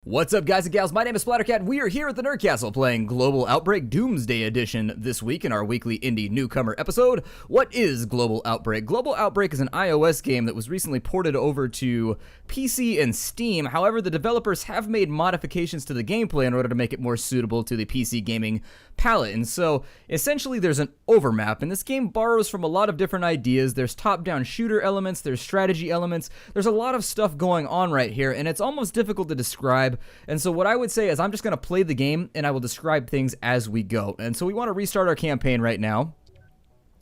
What's up, guys and gals? My name is Splattercat. We are here at the Nerd Castle playing Global Outbreak Doomsday Edition this week in our weekly indie newcomer episode. What is Global Outbreak? Global Outbreak is an iOS game that was recently ported over to PC and Steam. However, the developers have made modifications to the gameplay in order to make it more suitable to the PC gaming palette. And so, essentially, there's an overmap, and this game borrows from a lot of different ideas. There's top-down shooter elements, there's strategy elements, there's a lot of stuff going on right here, and it's almost difficult to describe. And so what I would say is I'm just going to play the game and I will describe things as we go. And so we want to restart our campaign right now.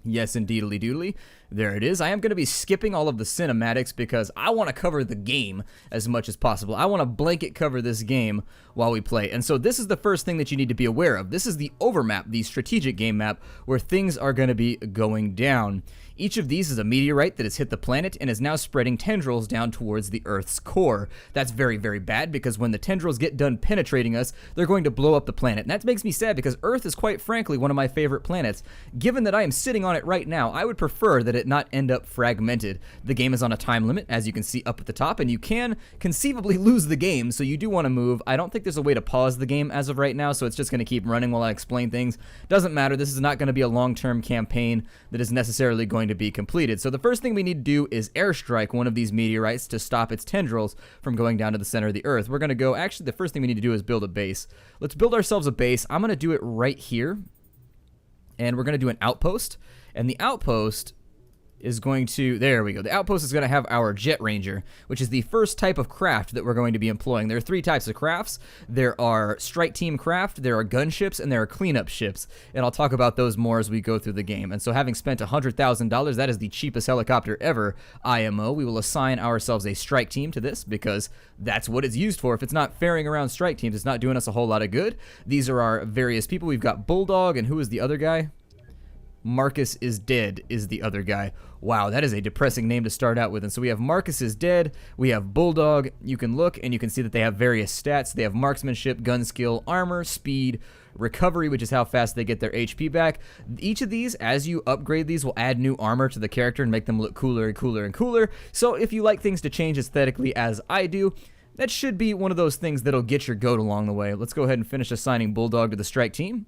Yes, indeedly doodly. There it is. I am going to be skipping all of the cinematics because I want to cover the game as much as possible. I want to blanket cover this game while we play. And so this is the first thing that you need to be aware of. This is the overmap, the strategic game map, where things are going to be going down. Each of these is a meteorite that has hit the planet and is now spreading tendrils down towards the Earth's core. That's very, very bad because when the tendrils get done penetrating us, they're going to blow up the planet. And that makes me sad because Earth is quite frankly one of my favorite planets. Given that I am sitting on it right now, I would prefer that it not end up fragmented. The game is on a time limit, as you can see up at the top, and you can conceivably lose the game, so you do want to move. I don't think there's a way to pause the game as of right now, so it's just going to keep running while I explain things. Doesn't matter. This is not going to be a long-term campaign that is necessarily going to be completed. So the first thing we need to do is airstrike one of these meteorites to stop its tendrils from going down to the center of the Earth. We're going to go, actually the first thing we need to do is build a base. Let's build ourselves a base. I'm going to do it right here, and we're going to do an outpost, and the outpost is going to, there we go, the outpost is going to have our Jet Ranger, which is the first type of craft that we're going to be employing. There are three types of crafts. There are strike team craft, there are gunships, and there are cleanup ships, and I'll talk about those more as we go through the game. And so having spent $100,000, that is the cheapest helicopter ever, IMO, we will assign ourselves a strike team to this because that's what it's used for. If it's not ferrying around strike teams, it's not doing us a whole lot of good. These are our various people. We've got Bulldog, and who is the other guy? Marcus is dead is the other guy. Wow, that is a depressing name to start out with. And so we have Marcus is dead, we have Bulldog. You can look and you can see that they have various stats. They have marksmanship, gun skill, armor, speed, recovery, which is how fast they get their HP back. Each of these, as you upgrade these, will add new armor to the character and make them look cooler and cooler and cooler. So if you like things to change aesthetically as I do, that should be one of those things that'll get your goat along the way. Let's go ahead and finish assigning Bulldog to the strike team.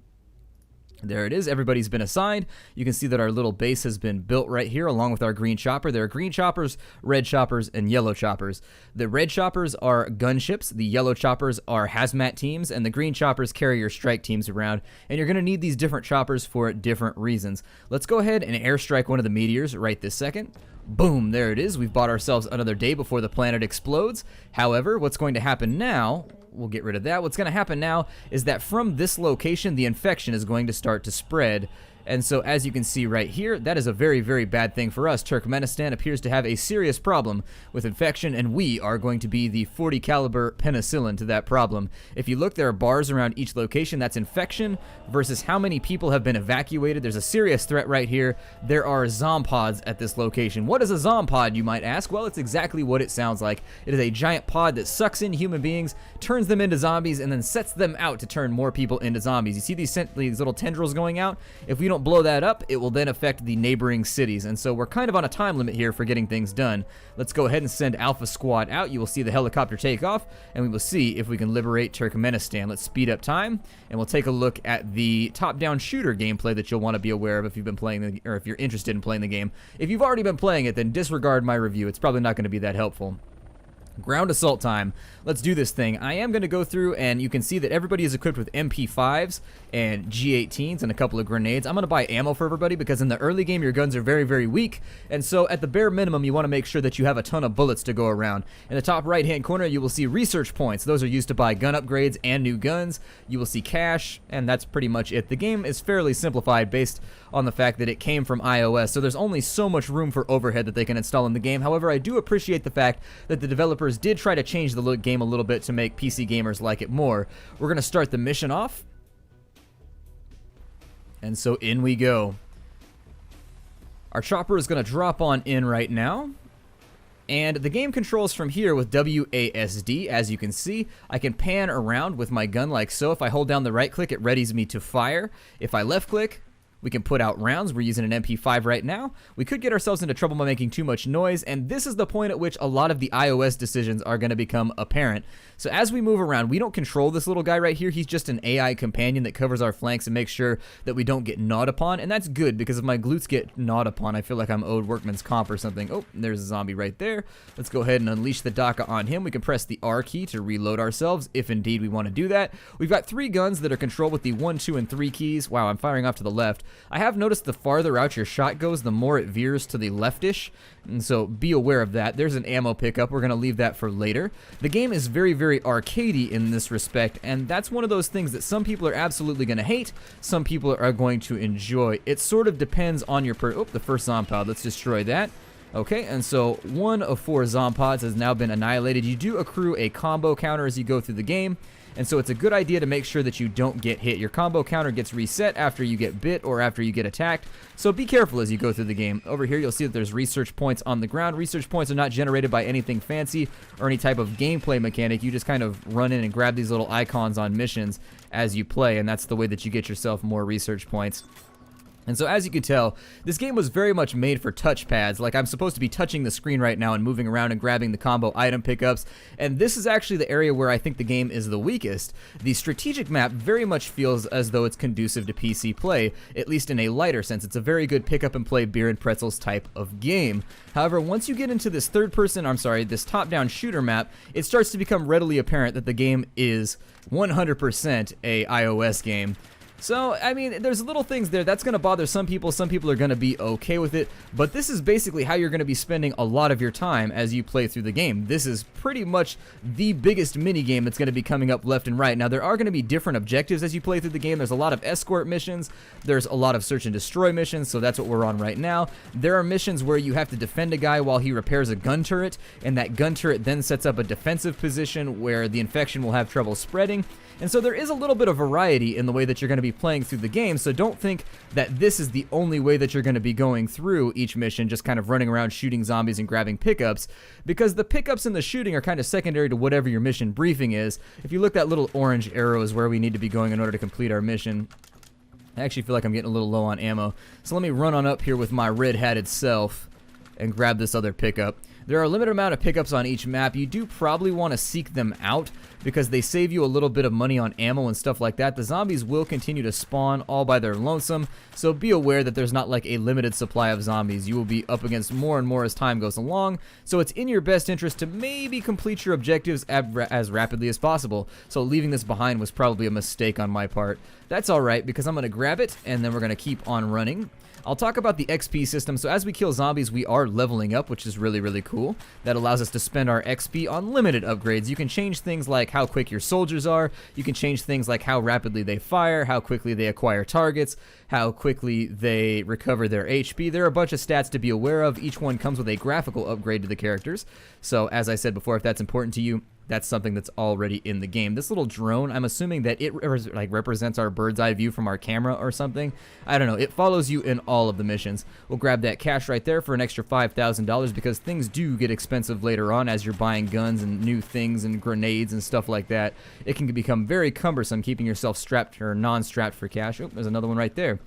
There it is. Everybody's been assigned. You can see that our little base has been built right here along with our green chopper. There are green choppers, red choppers, and yellow choppers. The red choppers are gunships, the yellow choppers are hazmat teams, and the green choppers carry your strike teams around. And you're going to need these different choppers for different reasons. Let's go ahead and airstrike one of the meteors right this second. Boom, there it is. We've bought ourselves another day before the planet explodes. However, what's going to happen now, we'll get rid of that. What's going to happen now is that from this location, the infection is going to start to spread. And so as you can see right here, that is a very, very bad thing for us. Turkmenistan appears to have a serious problem with infection, and we are going to be the 40 caliber penicillin to that problem. If you look, there are bars around each location. That's infection versus how many people have been evacuated. There's a serious threat right here. There are zompods at this location. What is a zompod, you might ask? Well, it's exactly what it sounds like. It is a giant pod that sucks in human beings, turns them into zombies, and then sets them out to turn more people into zombies. You see these little tendrils going out? If we don't blow that up, it will then affect the neighboring cities, and so we're kind of on a time limit here for getting things done. Let's go ahead and send Alpha Squad out. You will see the helicopter take off, and we will see if we can liberate Turkmenistan. Let's speed up time, and we'll take a look at the top-down shooter gameplay that you'll want to be aware of if you've been playing, or if you're interested in playing the game. If you've already been playing it, then disregard my review. It's probably not going to be that helpful. Ground assault time. Let's do this thing. I am going to go through, and you can see that everybody is equipped with MP5s and G18s and a couple of grenades. I'm going to buy ammo for everybody because in the early game your guns are very, very weak, and so at the bare minimum you want to make sure that you have a ton of bullets to go around. In the top right hand corner you will see research points. Those are used to buy gun upgrades and new guns. You will see cash, and that's pretty much it. The game is fairly simplified based on the fact that it came from iOS, so there's only so much room for overhead that they can install in the game. However, I do appreciate the fact that the developers did try to change the game a little bit to make PC gamers like it more. We're going to start the mission off. And so in we go. Our chopper is going to drop on in right now. And the game controls from here with WASD. As you can see, I can pan around with my gun like so. If I hold down the right click, it readies me to fire. If I left click, We can put out rounds. We're using an MP5 right now. We could get ourselves into trouble by making too much noise, and this is the point at which a lot of the iOS decisions are going to become apparent. So as we move around, we don't control this little guy right here. He's just an AI companion that covers our flanks and makes sure that we don't get gnawed upon, and that's good because if my glutes get gnawed upon, I feel like I'm owed workman's comp or something. Oh, there's a zombie right there. Let's go ahead and unleash the DACA on him. We can press the R key to reload ourselves if indeed we want to do that. We've got 3 guns that are controlled with the 1, 2, and 3 keys. Wow, I'm firing off to the left. I have noticed the farther out your shot goes, the more it veers to the leftish, and so be aware of that. There's an ammo pickup. We're going to leave that for later. The game is very, very arcadey in this respect, and that's one of those things that some people are absolutely going to hate, some people are going to enjoy. It sort of depends on your oh, the first zombie. Let's destroy that. Okay, and so 1 of 4 zompods has now been annihilated. You do accrue a combo counter as you go through the game, and so it's a good idea to make sure that you don't get hit. Your combo counter gets reset after you get bit or after you get attacked, so be careful as you go through the game. Over here you'll see that there's research points on the ground. Research points are not generated by anything fancy or any type of gameplay mechanic. You just kind of run in and grab these little icons on missions as you play, and that's the way that you get yourself more research points. And so as you can tell, this game was very much made for touchpads. Like I'm supposed to be touching the screen right now and moving around and grabbing the combo item pickups. And this is actually the area where I think the game is the weakest. The strategic map very much feels as though it's conducive to PC play, at least in a lighter sense. It's a very good pick up and play beer and pretzels type of game. However, once you get into this this top-down shooter map, it starts to become readily apparent that the game is 100% a iOS game. So, I mean, there's little things there that's going to bother some people. Some people are going to be okay with it, but this is basically how you're going to be spending a lot of your time as you play through the game. This is pretty much the biggest mini game that's going to be coming up left and right. Now, there are going to be different objectives as you play through the game. There's a lot of escort missions. There's a lot of search and destroy missions, so that's what we're on right now. There are missions where you have to defend a guy while he repairs a gun turret, and that gun turret then sets up a defensive position where the infection will have trouble spreading. And so there is a little bit of variety in the way that you're going to be playing through the game, so don't think that this is the only way that you're going to be going through each mission, just kind of running around shooting zombies and grabbing pickups, because the pickups and the shooting are kind of secondary to whatever your mission briefing is. If you look, that little orange arrow is where we need to be going in order to complete our mission. I actually feel like I'm getting a little low on ammo, so let me run on up here with my red-hatted self and grab this other pickup. There are a limited amount of pickups on each map. You do probably want to seek them out because they save you a little bit of money on ammo and stuff like that. The zombies will continue to spawn all by their lonesome, so be aware that there's not like a limited supply of zombies. You will be up against more and more as time goes along, so it's in your best interest to maybe complete your objectives as rapidly as possible. So leaving this behind was probably a mistake on my part. That's alright because I'm going to grab it and then we're going to keep on running. I'll talk about the XP system. So as we kill zombies, we are leveling up, which is really, really cool. That allows us to spend our XP on limited upgrades. You can change things like how quick your soldiers are. You can change things like how rapidly they fire, how quickly they acquire targets, how quickly they recover their HP. There are a bunch of stats to be aware of. Each one comes with a graphical upgrade to the characters. So as I said before, if that's important to you, that's something that's already in the game. This little drone, I'm assuming that it represents our bird's eye view from our camera or something. I don't know. It follows you in all of the missions. We'll grab that cash right there for an extra $5,000 because things do get expensive later on as you're buying guns and new things and grenades and stuff like that. It can become very cumbersome keeping yourself strapped or non-strapped for cash. Oh, there's another one right there.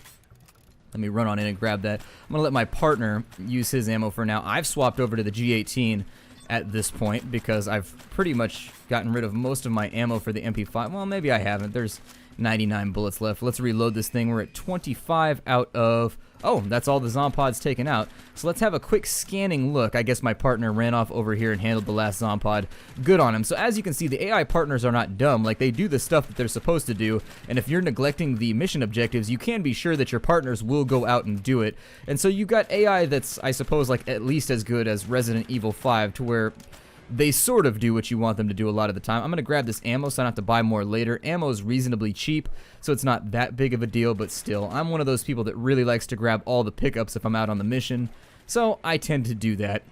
Let me run on in and grab that. I'm going to let my partner use his ammo for now. I've swapped over to the G18 at this point because I've pretty much gotten rid of most of my ammo for the MP5. Well, maybe I haven't. There's 99 bullets left. Let's reload this thing. We're at 25 out of... Oh, that's all the zompods taken out. So let's have a quick scanning look. I guess my partner ran off over here and handled the last zompod. Good on him. So as you can see, the AI partners are not dumb. Like, they do the stuff that they're supposed to do, and if you're neglecting the mission objectives, you can be sure that your partners will go out and do it. And so you got AI that's, I suppose, like at least as good as Resident Evil 5, to where they sort of do what you want them to do a lot of the time. I'm going to grab this ammo so I don't have to buy more later. Ammo is reasonably cheap, so it's not that big of a deal, but still, I'm one of those people that really likes to grab all the pickups if I'm out on the mission, so I tend to do that.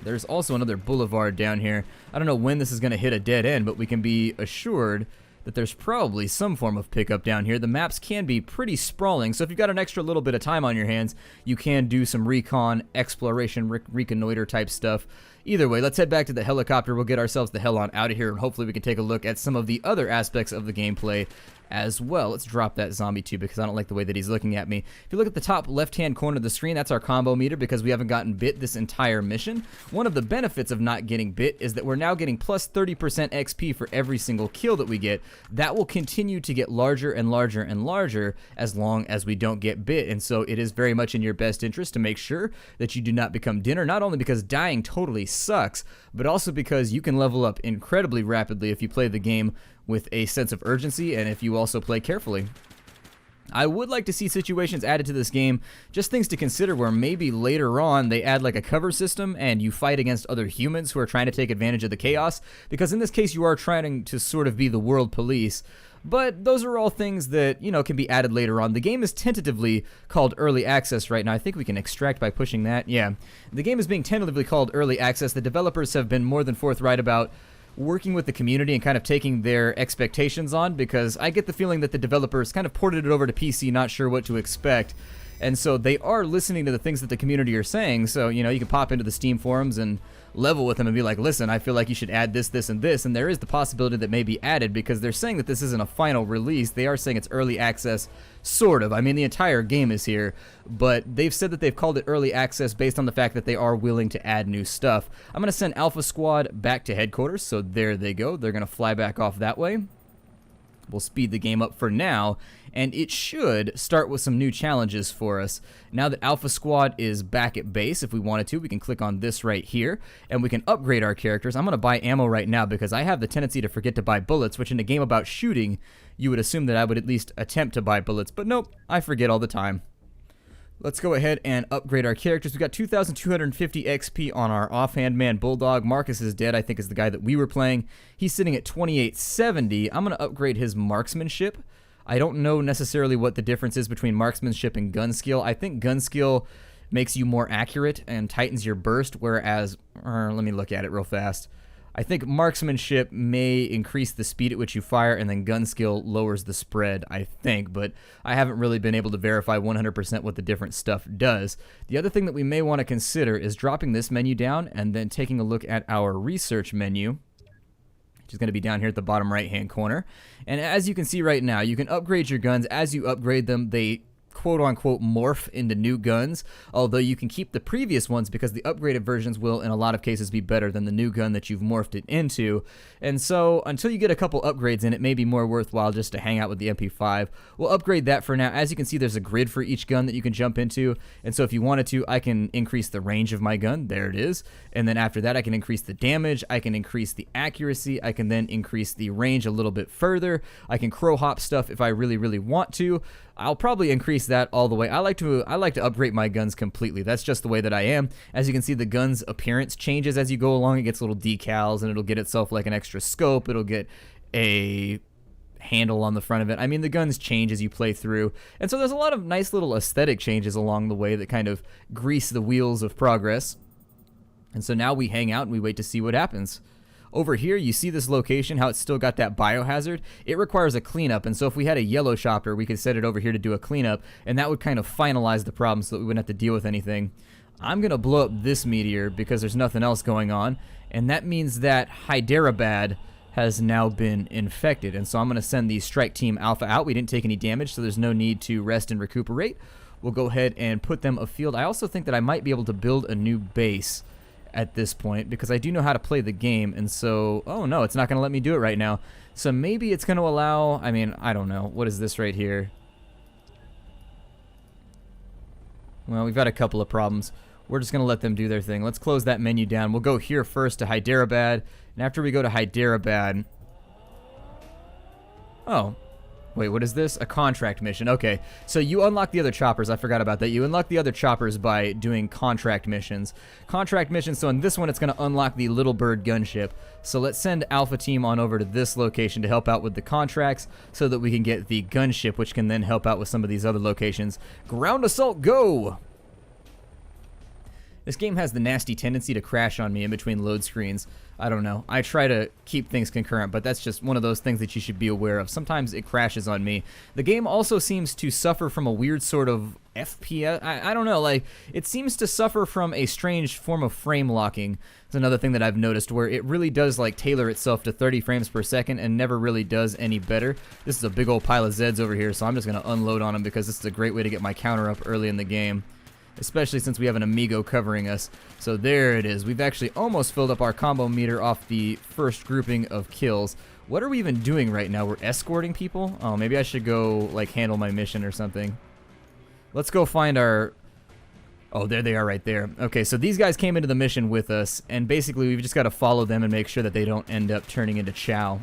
There's also another boulevard down here. I don't know when this is going to hit a dead end, but we can be assured that there's probably some form of pickup down here. The maps can be pretty sprawling, so if you've got an extra little bit of time on your hands, you can do some recon, exploration, reconnoiter type stuff Either way, let's head back to the helicopter. We'll get ourselves the hell on out of here, and hopefully we can take a look at some of the other aspects of the gameplay as well. Let's drop that zombie too, because I don't like the way that he's looking at me. If you look at the top left-hand corner of the screen, that's our combo meter, because we haven't gotten bit this entire mission. One of the benefits of not getting bit is that we're now getting plus 30% XP for every single kill that we get. That will continue to get larger and larger and larger as long as we don't get bit, and so it is very much in your best interest to make sure that you do not become dinner, not only because dying totally sucks, but also because you can level up incredibly rapidly if you play the game with a sense of urgency and if you also play carefully. I would like to see situations added to this game, just things to consider where maybe later on they add like a cover system and you fight against other humans who are trying to take advantage of the chaos, because in this case you are trying to sort of be the world police. But those are all things that, you know, can be added later on. The game is tentatively called Early Access right now. I think we can extract by pushing that. Yeah. The game is being tentatively called Early Access. The developers have been more than forthright about working with the community and kind of taking their expectations on, because I get the feeling that the developers kind of ported it over to PC not sure what to expect. And so they are listening to the things that the community are saying. So, you know, you can pop into the Steam forums and level with them and be like, listen, I feel like you should add this, this, and this. And there is the possibility that may be added, because they're saying that this isn't a final release. They are saying it's early access, sort of. I mean, the entire game is here, but they've said that they've called it early access based on the fact that they are willing to add new stuff. I'm going to send Alpha Squad back to headquarters. So there they go. They're going to fly back off that way. We'll speed the game up for now, and it should start with some new challenges for us. Now that Alpha Squad is back at base, if we wanted to, we can click on this right here, and we can upgrade our characters. I'm going to buy ammo right now, because I have the tendency to forget to buy bullets, which in a game about shooting, you would assume that I would at least attempt to buy bullets, but nope, I forget all the time. Let's go ahead and upgrade our characters. We got 2,250 XP on our offhand man Bulldog. Marcus is dead, I think is the guy that we were playing. He's sitting at 2870. I'm going to upgrade his marksmanship. I don't know necessarily what the difference is between marksmanship and gun skill. I think gun skill makes you more accurate and tightens your burst, whereas, let me look at it real fast. I think marksmanship may increase the speed at which you fire, and then gun skill lowers the spread, I think, but I haven't really been able to verify 100% what the different stuff does. The other thing that we may want to consider is dropping this menu down and then taking a look at our research menu, which is going to be down here at the bottom right-hand corner. And as you can see right now, you can upgrade your guns. As you upgrade them, they quote-unquote morph into new guns, although you can keep the previous ones because the upgraded versions will in a lot of cases be better than the new gun that you've morphed it into. And so until you get a couple upgrades in, it may be more worthwhile just to hang out with the MP5. We'll upgrade that for now. As you can see, there's a grid for each gun that you can jump into, and so if you wanted to, I can increase the range of my gun. There it is. And then after that, I can increase the damage, I can increase the accuracy, I can then increase the range a little bit further. I can crow hop stuff if I really, really want to. I'll probably increase that all the way. I like to upgrade my guns completely. That's just the way that I am. As you can see, the gun's appearance changes as you go along. It gets little decals, and it'll get itself like an extra scope. It'll get a handle on the front of it. I mean, the guns change as you play through. And so there's a lot of nice little aesthetic changes along the way that kind of grease the wheels of progress. And so now we hang out and we wait to see what happens. Over here, you see this location, how it's still got that biohazard. It requires a cleanup, and so if we had a yellow chopper, we could set it over here to do a cleanup, and that would kind of finalize the problem so that we wouldn't have to deal with anything. I'm going to blow up this meteor because there's nothing else going on, and that means that Hyderabad has now been infected, and so I'm going to send the Strike Team Alpha out. We didn't take any damage, so there's no need to rest and recuperate. We'll go ahead and put them afield. I also think that I might be able to build a new base at this point, because I do know how to play the game, and so, oh no, it's not going to let me do it right now. So maybe it's going to allow, I mean, I don't know. What is this right here? Well, we've got a couple of problems. We're just going to let them do their thing. Let's close that menu down. We'll go here first to Hyderabad, and after we go to Hyderabad, oh, wait, what is this? A contract mission. Okay, so you unlock the other choppers. I forgot about that. You unlock the other choppers by doing contract missions. Contract missions, so in this one, it's going to unlock the Little Bird gunship. So let's send Alpha Team on over to this location to help out with the contracts so that we can get the gunship, which can then help out with some of these other locations. Ground assault, go! This game has the nasty tendency to crash on me in between load screens. I don't know. I try to keep things concurrent, but that's just one of those things that you should be aware of. Sometimes it crashes on me. The game also seems to suffer from a weird sort of FPS. I don't know, like, it seems to suffer from a strange form of frame locking. It's another thing that I've noticed, where it really does, like, tailor itself to 30 frames per second and never really does any better. This is a big old pile of Zeds over here, so I'm just going to unload on them because this is a great way to get my counter up early in the game, especially since we have an amigo covering us. So there it is. We've actually almost filled up our combo meter off the first grouping of kills. What are we even doing right now? We're escorting people? Oh, maybe I should go, like, handle my mission or something. Let's go find our... Oh, there they are right there. Okay, so these guys came into the mission with us, and basically we've just got to follow them and make sure that they don't end up turning into chow,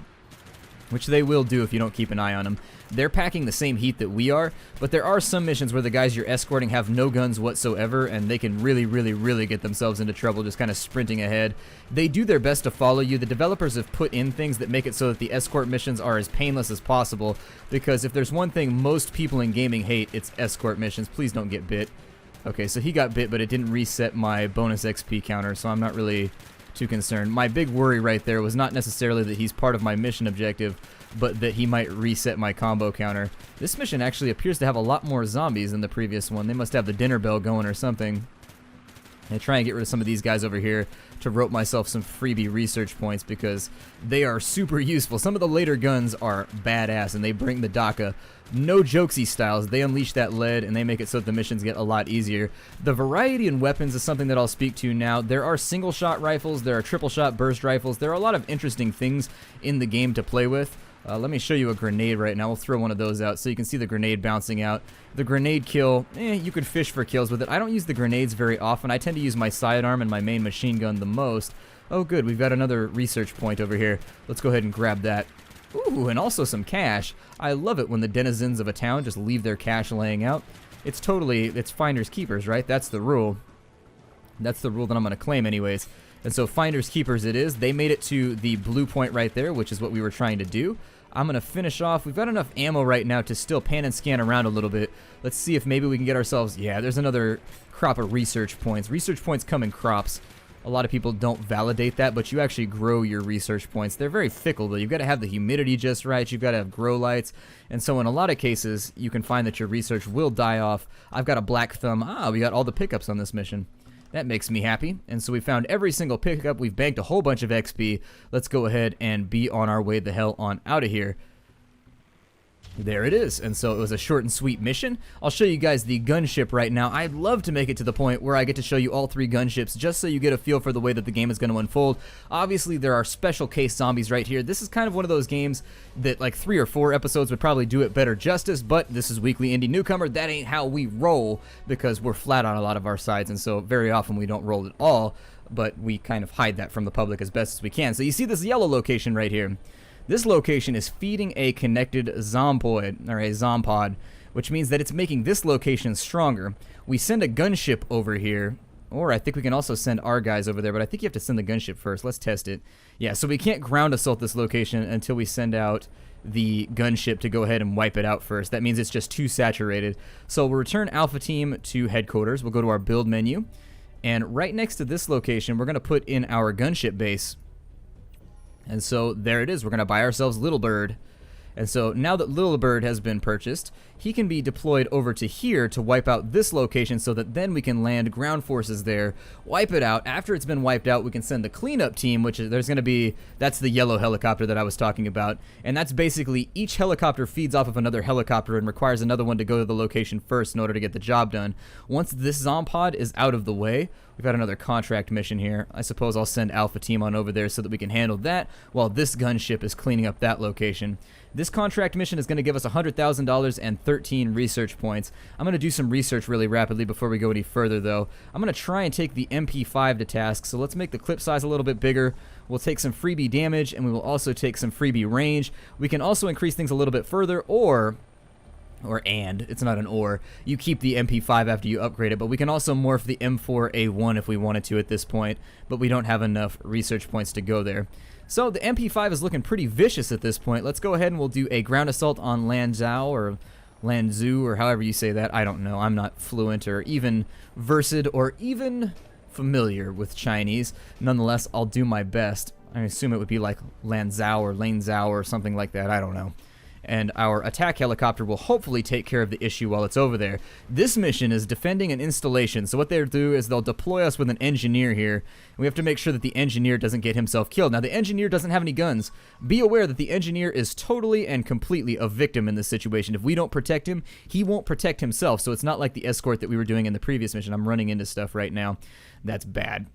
which they will do if you don't keep an eye on them. They're packing the same heat that we are, but there are some missions where the guys you're escorting have no guns whatsoever, and they can really get themselves into trouble just kind of sprinting ahead. They do their best to follow you. The developers have put in things that make it so that the escort missions are as painless as possible, because if there's one thing most people in gaming hate, it's escort missions. Please don't get bit. Okay, so he got bit, but it didn't reset my bonus XP counter, so I'm not really too concerned. My big worry right there was not necessarily that he's part of my mission objective, but that he might reset my combo counter. This mission actually appears to have a lot more zombies than the previous one. They must have the dinner bell going or something. I try and get rid of some of these guys over here to rope myself some freebie research points because they are super useful. Some of the later guns are badass, and they bring the DACA. No jokesy styles. They unleash that lead, and they make it so that the missions get a lot easier. The variety in weapons is something that I'll speak to now. There are single-shot rifles. There are triple-shot burst rifles. There are a lot of interesting things in the game to play with. Let me show you a grenade right now. We'll throw one of those out so you can see the grenade bouncing out. The grenade kill, you could fish for kills with it. I don't use the grenades very often. I tend to use my sidearm and my main machine gun the most. Oh good, we've got another research point over here. Let's go ahead and grab that. Ooh, and also some cash. I love it when the denizens of a town just leave their cash laying out. It's finders keepers, right? That's the rule. That's the rule that I'm going to claim anyways. And so finders keepers it is. They made it to the blue point right there, which is what we were trying to do. I'm going to finish off. We've got enough ammo right now to still pan and scan around a little bit. Let's see if maybe we can get ourselves... Yeah, there's another crop of research points. Research points come in crops. A lot of people don't validate that, but you actually grow your research points. They're very fickle, though. You've got to have the humidity just right. You've got to have grow lights. And so in a lot of cases, you can find that your research will die off. I've got a black thumb. We got all the pickups on this mission. That makes me happy. And so we found every single pickup. We've banked a whole bunch of XP. Let's go ahead and be on our way the hell on out of here. There it is. And so it was a short and sweet mission. I'll show you guys the gunship right now. I'd love to make it to the point where I get to show you all three gunships just so you get a feel for the way that the game is going to unfold. Obviously, there are special case zombies right here. This is kind of one of those games that like 3 or 4 episodes would probably do it better justice, but this is Weekly Indie Newcomer. That ain't how we roll because we're flat on a lot of our sides, and so very often we don't roll at all, but we kind of hide that from the public as best as we can. So you see this yellow location right here. This location is feeding a connected zompoid, or a zompod, which means that it's making this location stronger. We send a gunship over here, or I think we can also send our guys over there, but I think you have to send the gunship first. Let's test it. Yeah, so we can't ground assault this location until we send out the gunship to go ahead and wipe it out first. That means it's just too saturated. So we'll return Alpha Team to headquarters. We'll go to our build menu, and right next to this location, we're going to put in our gunship base. And so there it is. We're going to buy ourselves Little Bird. And so now that Little Bird has been purchased, he can be deployed over to here to wipe out this location so that then we can land ground forces there, wipe it out. After it's been wiped out, we can send the cleanup team, which is, there's going to be, that's the yellow helicopter that I was talking about. And that's basically each helicopter feeds off of another helicopter and requires another one to go to the location first in order to get the job done. Once this zompod is out of the way, we've got another contract mission here. I suppose I'll send Alpha Team on over there so that we can handle that while this gunship is cleaning up that location. This contract mission is going to give us $100,000 and 13 research points. I'm going to do some research really rapidly before we go any further, though. I'm going to try and take the MP5 to task, so let's make the clip size a little bit bigger. We'll take some freebie damage, and we will also take some freebie range. We can also increase things a little bit further, it's not an or. You keep the MP5 after you upgrade it, but we can also morph the M4A1 if we wanted to at this point, but we don't have enough research points to go there. So the MP5 is looking pretty vicious at this point. Let's go ahead and we'll do a ground assault on Lanzhou or Lanzhou or however you say that. I don't know. I'm not fluent or even versed or even familiar with Chinese. Nonetheless, I'll do my best. I assume it would be like Lanzhou or Lanzhou or something like that. I don't know. And our attack helicopter will hopefully take care of the issue while it's over there. This mission is defending an installation, so what they'll do is they'll deploy us with an engineer here, and we have to make sure that the engineer doesn't get himself killed. Now, the engineer doesn't have any guns. Be aware that the engineer is totally and completely a victim in this situation. If we don't protect him, he won't protect himself, so it's not like the escort that we were doing in the previous mission. I'm running into stuff right now. That's bad.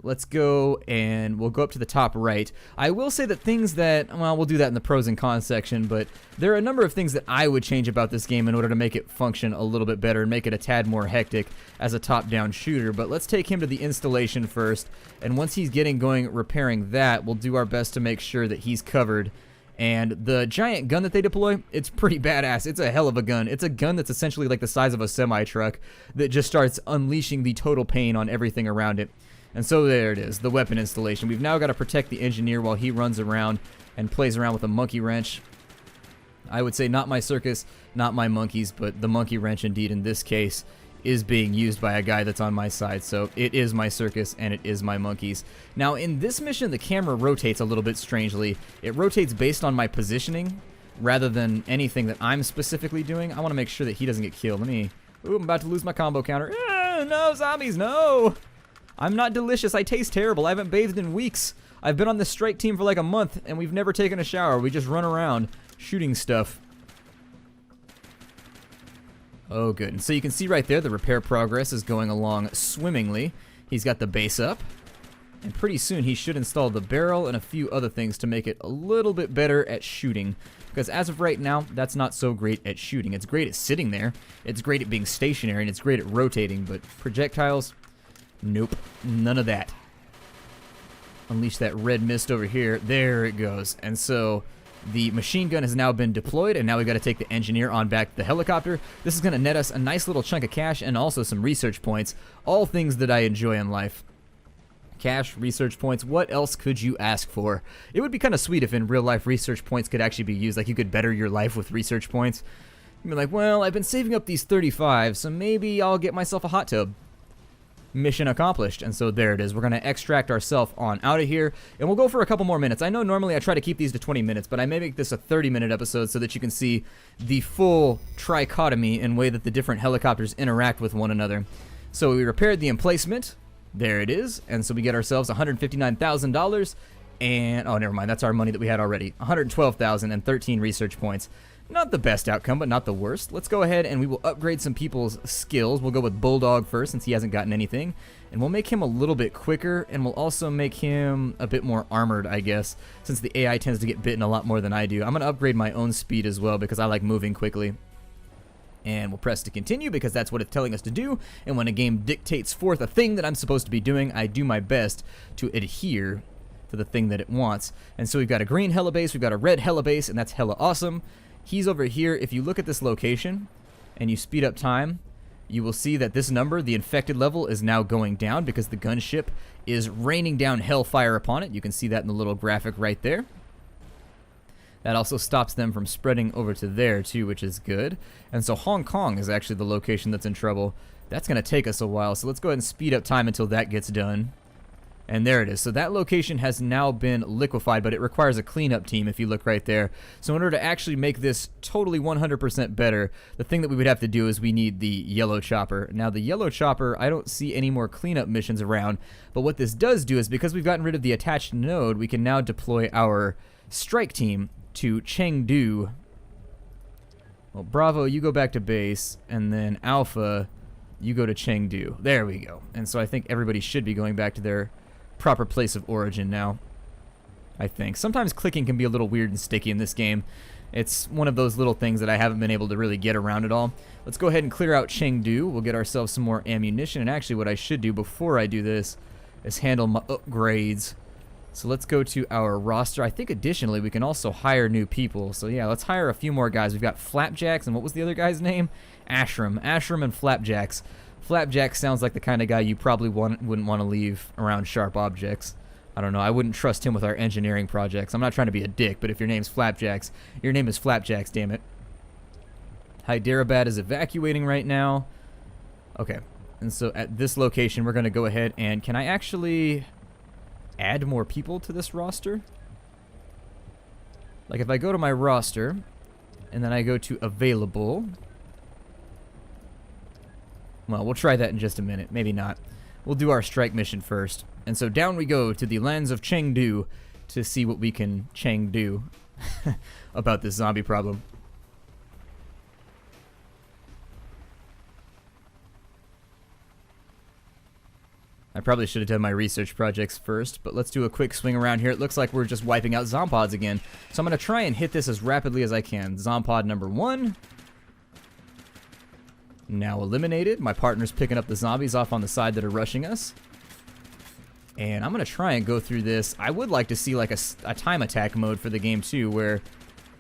Let's go, and we'll go up to the top right. I will say that things that, well, we'll do that in the pros and cons section, but there are a number of things that I would change about this game in order to make it function a little bit better and make it a tad more hectic as a top-down shooter. But let's take him to the installation first, and once he's getting going repairing that, we'll do our best to make sure that he's covered. And the giant gun that they deploy, it's pretty badass. It's a hell of a gun. It's a gun that's essentially like the size of a semi-truck that just starts unleashing the total pain on everything around it. And so there it is, the weapon installation. We've now got to protect the engineer while he runs around and plays around with a monkey wrench. I would say not my circus, not my monkeys, but the monkey wrench indeed in this case is being used by a guy that's on my side. So it is my circus and it is my monkeys. Now in this mission, the camera rotates a little bit strangely. It rotates based on my positioning rather than anything that I'm specifically doing. I want to make sure that he doesn't get killed. Ooh, I'm about to lose my combo counter. No, zombies, no! I'm not delicious. I taste terrible. I haven't bathed in weeks. I've been on this strike team for like a month, and we've never taken a shower. We just run around shooting stuff. Oh, good. And so you can see right there the repair progress is going along swimmingly. He's got the base up, and pretty soon he should install the barrel and a few other things to make it a little bit better at shooting. Because as of right now, that's not so great at shooting. It's great at sitting there. It's great at being stationary, and it's great at rotating, but projectiles... Nope, none of that. Unleash that red mist over here. There it goes. And so the machine gun has now been deployed, and now we've got to take the engineer on back to the helicopter. This is going to net us a nice little chunk of cash and also some research points. All things that I enjoy in life. Cash, research points, what else could you ask for? It would be kind of sweet if in real life research points could actually be used. Like you could better your life with research points. You'd be like, well, I've been saving up these 35, so maybe I'll get myself a hot tub. Mission accomplished. And so there it is. We're going to extract ourselves on out of here, and we'll go for a couple more minutes. I know normally I try to keep these to 20 minutes, but I may make this a 30-minute episode so that you can see the full trichotomy and way that the different helicopters interact with one another. So we repaired the emplacement. There it is. And so we get ourselves $159,000 and, oh, never mind. That's our money that we had already. $112,000 and 13 research points. Not the best outcome, but not the worst. Let's go ahead and we will upgrade some people's skills. We'll go with Bulldog first since he hasn't gotten anything. And we'll make him a little bit quicker, and we'll also make him a bit more armored, I guess, since the AI tends to get bitten a lot more than I do. I'm going to upgrade my own speed as well because I like moving quickly. And we'll press to continue because that's what it's telling us to do. And when a game dictates forth a thing that I'm supposed to be doing, I do my best to adhere to the thing that it wants. And so we've got a green helibase, we've got a red helibase, and that's hella awesome. He's over here. If you look at this location and you speed up time, you will see that this number, the infected level, is now going down because the gunship is raining down hellfire upon it. You can see that in the little graphic right there. That also stops them from spreading over to there too, which is good. And so Hong Kong is actually the location that's in trouble. That's going to take us a while, so let's go ahead and speed up time until that gets done. And there it is. So that location has now been liquefied, but it requires a cleanup team if you look right there. So in order to actually make this totally 100% better, the thing that we would have to do is we need the yellow chopper. Now the yellow chopper, I don't see any more cleanup missions around, but what this does do is because we've gotten rid of the attached node, we can now deploy our strike team to Chengdu. Well, Bravo, you go back to base, and then Alpha, you go to Chengdu. There we go. And so I think everybody should be going back to their proper place of origin now, I think. Sometimes clicking can be a little weird and sticky in this game. It's one of those little things that I haven't been able to really get around at all. Let's go ahead and clear out Chengdu. We'll get ourselves some more ammunition, and actually what I should do before I do this is handle my upgrades. So let's go to our roster. I think additionally we can also hire new people. So yeah, let's hire a few more guys. We've got Flapjacks, and what was the other guy's name? Ashram. Ashram and Flapjacks. Flapjack sounds like the kind of guy you probably wouldn't want to leave around sharp objects. I don't know. I wouldn't trust him with our engineering projects. I'm not trying to be a dick, but if your name's Flapjacks, your name is Flapjacks, damn it. Hyderabad is evacuating right now. Okay. And so at this location, we're going to go ahead and... Can I actually add more people to this roster? Like if I go to my roster, and then I go to available... Well, we'll try that in just a minute. Maybe not. We'll do our strike mission first. And so down we go to the lands of Chengdu to see what we can Chengdu about this zombie problem. I probably should have done my research projects first, but let's do a quick swing around here. It looks like we're just wiping out Zompods again. So I'm going to try and hit this as rapidly as I can. Zompod number 1. Now eliminated. My partner's picking up the zombies off on the side that are rushing us. And I'm going to try and go through this. I would like to see like a time attack mode for the game too, where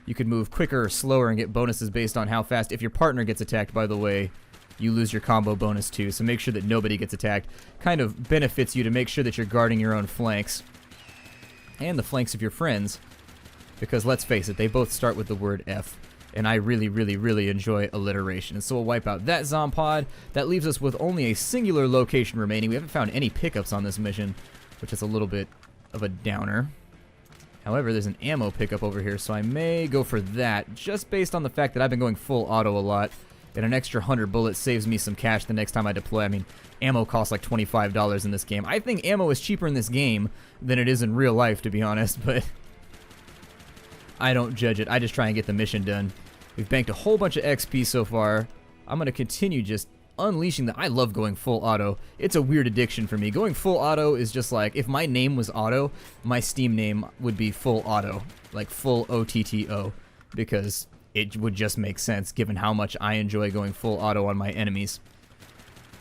you could move quicker or slower and get bonuses based on how fast. If your partner gets attacked, by the way, you lose your combo bonus too. So make sure that nobody gets attacked. Kind of benefits you to make sure that you're guarding your own flanks. And the flanks of your friends. Because let's face it, they both start with the word F. And I really, really, really enjoy alliteration. And so we'll wipe out that Zompod. That leaves us with only a singular location remaining. We haven't found any pickups on this mission, which is a little bit of a downer. However, there's an ammo pickup over here, so I may go for that, just based on the fact that I've been going full auto a lot, and an extra 100 bullets saves me some cash the next time I deploy. I mean, ammo costs like $25 in this game. I think ammo is cheaper in this game than it is in real life, to be honest, but I don't judge it. I just try and get the mission done. We've banked a whole bunch of XP so far. I'm going to continue just unleashing the... I love going full auto. It's a weird addiction for me. Going full auto is just like... If my name was Auto, my Steam name would be Full Auto. Like full OTTO. Because it would just make sense given how much I enjoy going full auto on my enemies.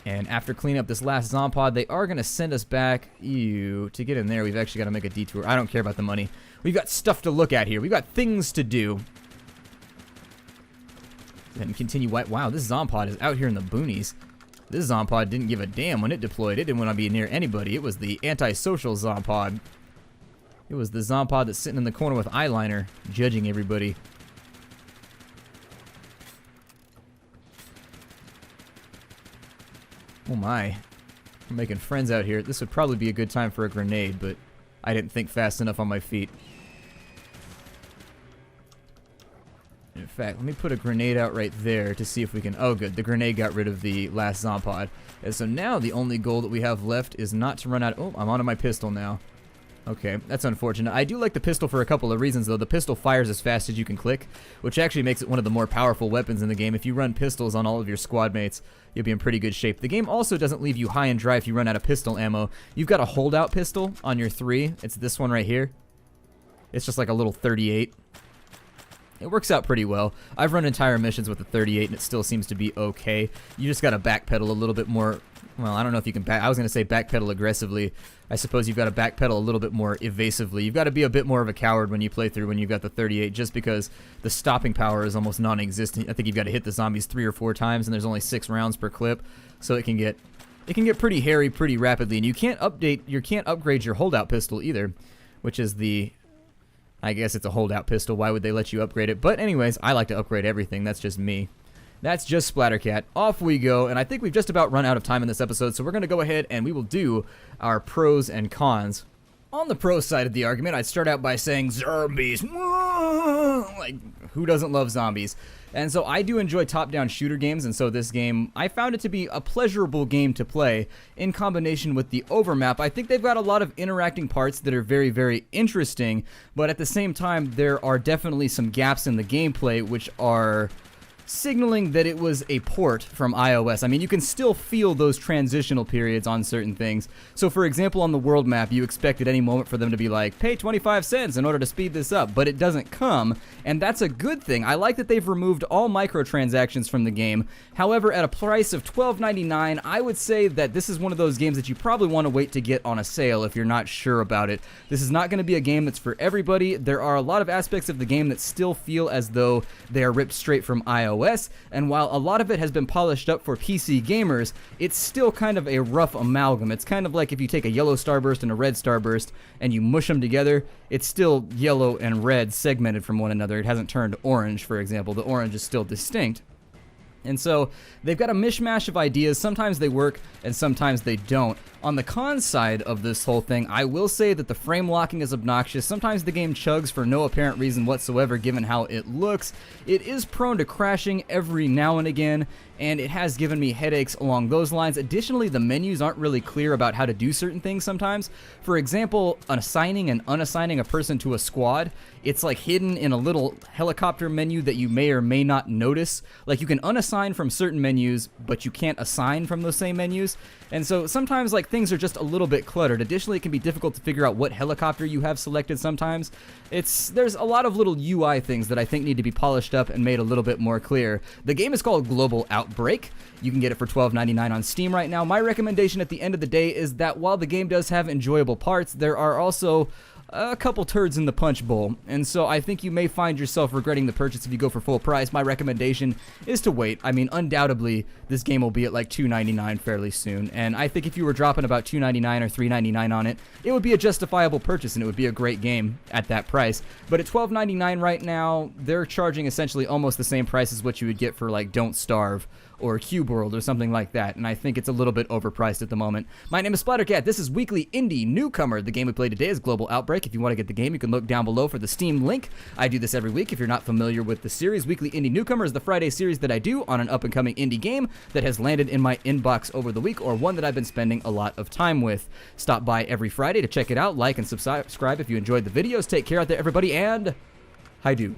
And after cleaning up this last Zompod, they are going to send us back. Ew. To get in there, we've actually got to make a detour. I don't care about the money. We've got stuff to look at here. We've got things to do. And continue. Wow, this Zompod is out here in the boonies. This Zompod didn't give a damn when it deployed. It didn't want to be near anybody. It was the antisocial Zompod. It was the Zompod that's sitting in the corner with eyeliner, judging everybody. Oh my. We're making friends out here. This would probably be a good time for a grenade, but I didn't think fast enough on my feet. In fact, let me put a grenade out right there to see if we can... Oh, good. The grenade got rid of the last Zompod. And so now the only goal that we have left is not to run out... Oh, I'm onto my pistol now. Okay, that's unfortunate. I do like the pistol for a couple of reasons, though. The pistol fires as fast as you can click, which actually makes it one of the more powerful weapons in the game. If you run pistols on all of your squad mates, you'll be in pretty good shape. The game also doesn't leave you high and dry if you run out of pistol ammo. You've got a holdout pistol on your 3. It's this one right here. It's just like a little 38. It works out pretty well. I've run entire missions with the 38 and it still seems to be okay. You just gotta backpedal a little bit more. Well, I don't know if you can I was gonna say backpedal aggressively. I suppose you've got to backpedal a little bit more evasively. You've got to be a bit more of a coward when you play through when you've got the 38, just because the stopping power is almost non-existent. I think you've got to hit the zombies 3 or 4 times and there's only 6 rounds per clip, so it can get pretty hairy pretty rapidly. And you can't upgrade your holdout pistol either, which is the... I guess it's a holdout pistol. Why would they let you upgrade it? But anyways, I like to upgrade everything. That's just me. That's just Splattercat. Off we go, and I think we've just about run out of time in this episode, so we're going to go ahead and we will do our pros and cons. On the pro side of the argument, I'd start out by saying zombies. Like, who doesn't love zombies? And so I do enjoy top-down shooter games, and so this game, I found it to be a pleasurable game to play in combination with the overmap. I think they've got a lot of interacting parts that are very, very interesting, but at the same time, there are definitely some gaps in the gameplay which are signaling that it was a port from iOS. I mean, you can still feel those transitional periods on certain things. So for example, on the world map, you expect at any moment for them to be like, pay 25 cents in order to speed this up, but it doesn't come, and that's a good thing. I like that they've removed all microtransactions from the game. However, at a price of $12.99, I would say that this is one of those games that you probably want to wait to get on a sale if you're not sure about it. This is not going to be a game that's for everybody. There are a lot of aspects of the game that still feel as though they are ripped straight from iOS. And while a lot of it has been polished up for PC gamers, it's still kind of a rough amalgam. It's kind of like if you take a yellow starburst and a red starburst and you mush them together, it's still yellow and red segmented from one another. It hasn't turned orange, for example. The orange is still distinct. And so they've got a mishmash of ideas. Sometimes they work and sometimes they don't. On the con side of this whole thing, I will say that the frame locking is obnoxious. Sometimes the game chugs for no apparent reason whatsoever given how it looks. It is prone to crashing every now and again, and it has given me headaches along those lines. Additionally, the menus aren't really clear about how to do certain things sometimes. For example, assigning and unassigning a person to a squad, it's like hidden in a little helicopter menu that you may or may not notice. Like you can unassign from certain menus, but you can't assign from those same menus. And so sometimes like things are just a little bit cluttered. Additionally, it can be difficult to figure out what helicopter you have selected sometimes. There's a lot of little UI things that I think need to be polished up and made a little bit more clear. The game is called Global Outbreak. You can get it for $12.99 on Steam right now. My recommendation at the end of the day is that while the game does have enjoyable parts, there are also a couple turds in the punch bowl, and so I think you may find yourself regretting the purchase if you go for full price. My recommendation is to wait. I mean, undoubtedly, this game will be at like $2.99 fairly soon, and I think if you were dropping about $2.99 or $3.99 on it, it would be a justifiable purchase, and it would be a great game at that price. But at $12.99 right now, they're charging essentially almost the same price as what you would get for like Don't Starve or Cube World or something like that, and I think it's a little bit overpriced at the moment. My name is Splattercat. This is Weekly Indie Newcomer. The game we play today is Global Outbreak. If you want to get the game, you can look down below for the Steam link. I do this every week. If you're not familiar with the series, Weekly Indie Newcomer is the Friday series that I do on an up-and-coming indie game that has landed in my inbox over the week, or one that I've been spending a lot of time with. Stop by every Friday to check it out. Like and subscribe if you enjoyed the videos. Take care out there, everybody, and hi-do.